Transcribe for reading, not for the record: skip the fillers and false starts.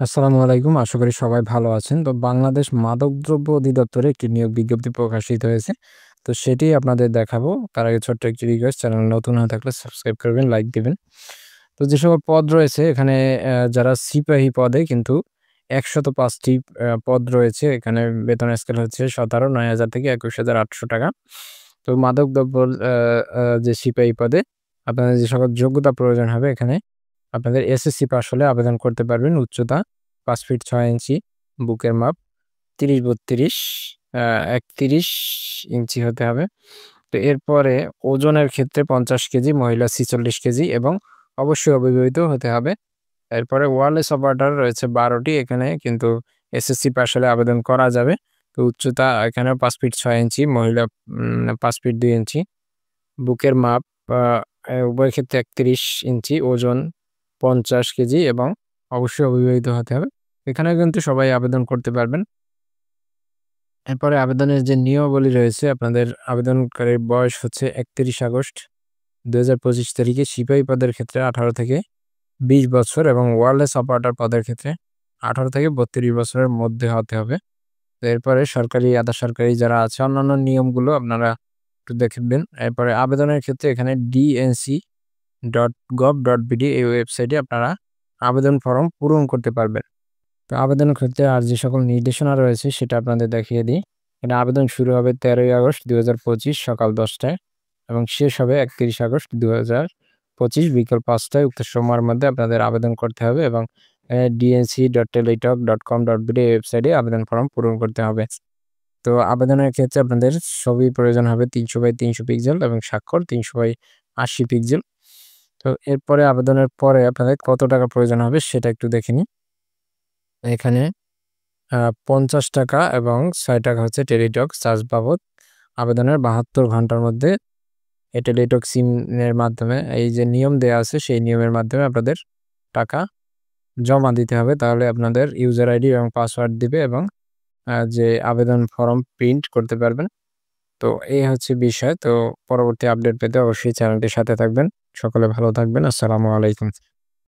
আসসালামু আলাইকুম। আশা করি সবাই ভালো আছেন। তো বাংলাদেশ মাদকদ্রব্য অধিদপ্তরে একটি নিয়োগ বিজ্ঞপ্তি প্রকাশিত হয়েছে। তো সেটি আপনাদের দেখাবো। তার আগে ছোট্ট একটি রিকোয়েস্ট, চ্যানেল নতুন হয়ে থাকলে সাবস্ক্রাইব করবেন, লাইক দিবেন। তো যে সকল পদ রয়েছে এখানে যারা সিপাহী পদে কিন্তু ১০৫ টি পদ রয়েছে। এখানে বেতনের স্কেল হচ্ছে ৯,০০০ থেকে ২১,৮০০ টাকা। তো মাদকদ্রব্য আ আ যে সিপাহী পদে আপনাদের যে সকল যোগ্যতা প্রয়োজন হবে এখানে আপনাদের এসএসসি পাস হলে আবেদন করতে পারবেন। উচ্চতা ৫ ফিট ৬ ইঞ্চি, বুকের মাপ ৩০-৩২ আ ৩১ ইঞ্চি হতে হবে। তো এরপরে ওজনের ক্ষেত্রে ৫০ কেজি, মহিলা ৪৬ কেজি এবং অবশ্যই অবিবাহিত হতে হবে। এরপরে ওয়ারলেস অপারেটর রয়েছে ১২ টি। এখানে কিন্তু এসএসসি পাস হলে আবেদন করা যাবে। তো উচ্চতা এখানেও ৫ ফিট ৬ ইঞ্চি, মহিলা ৫ ফিট ২ ইঞ্চি, বুকের মাপ আ উভয় ক্ষেত্রে ৩১ ইঞ্চি, ওজন ৫০ কেজি এবং অবশ্যই অবিবাহিত হতে হবে। এখানেও কিন্তু সবাই আবেদন করতে পারবেন। এরপরে আবেদনের যে নিয়মাবলী রয়েছে, আপনাদের আবেদনকারীর বয়স হচ্ছে ৩১ আগস্ট ২০২৫ তারিখে সিপাহী পদের ক্ষেত্রে ১৮ থেকে ২০ বছর এবং ওয়্যারলেস অপারেটর পদের ক্ষেত্রে ১৮ থেকে ৩২ বছরের মধ্যে হতে হবে। তো এরপরে সরকারি, আধা সরকারি যারা আছে অন্যান্য নিয়মগুলো আপনারা একটু দেখবেন। এরপরে আবেদনের ক্ষেত্রে এখানে dnc.gov.bd এই ওয়েবসাইটে আপনারা আবেদন ফরম পূরণ করতে পারবেন। তো আবেদনের ক্ষেত্রে আর যে সকল নির্দেশনা রয়েছে সেটা আপনাদের দেখিয়ে দিই। এটা আবেদন শুরু হবে ১৩ই আগস্ট ২০২৫ সকাল ১০ টায় এবং শেষ হবে ৩১ আগস্ট ২০২৫ বিকেল ৫ টায়। উক্ত সময়ের মধ্যে আপনাদের আবেদন করতে হবে এবং dnc.teletalk.com.bd এই ওয়েবসাইটে আবেদন ফরম পূরণ করতে হবে। তো আবেদনের ক্ষেত্রে আপনাদের ছবি প্রয়োজন হবে ৩০০/৩০০ পিক্সেল এবং স্বাক্ষর ৩০০/৮০ পিক্সেল। তো এরপরে আবেদনের পরে আপনাদের কত টাকা প্রয়োজন হবে সেটা একটু দেখে নিই। এখানে আ ৳৫০ এবং ৳৬ হচ্ছে টেলিটক চার্জ বাবদ। আবেদনের ৭২ ঘন্টার মধ্যে টেলিটক সিমের মাধ্যমে এই যে নিয়ম দেয়া আছে সেই নিয়মের মাধ্যমে আপনাদের টাকা জমা দিতে হবে। তাহলে আপনাদের ইউজার আইডি এবং পাসওয়ার্ড দিবে এবং যে আবেদন ফরম প্রিন্ট করতে পারবেন। তো এই হচ্ছে বিষয়। তো পরবর্তী আপডেট পেতে অবশ্যই চ্যানেলটির সাথে থাকবেন। সকলে ভালো থাকবেন। আসসালামু আলাইকুম।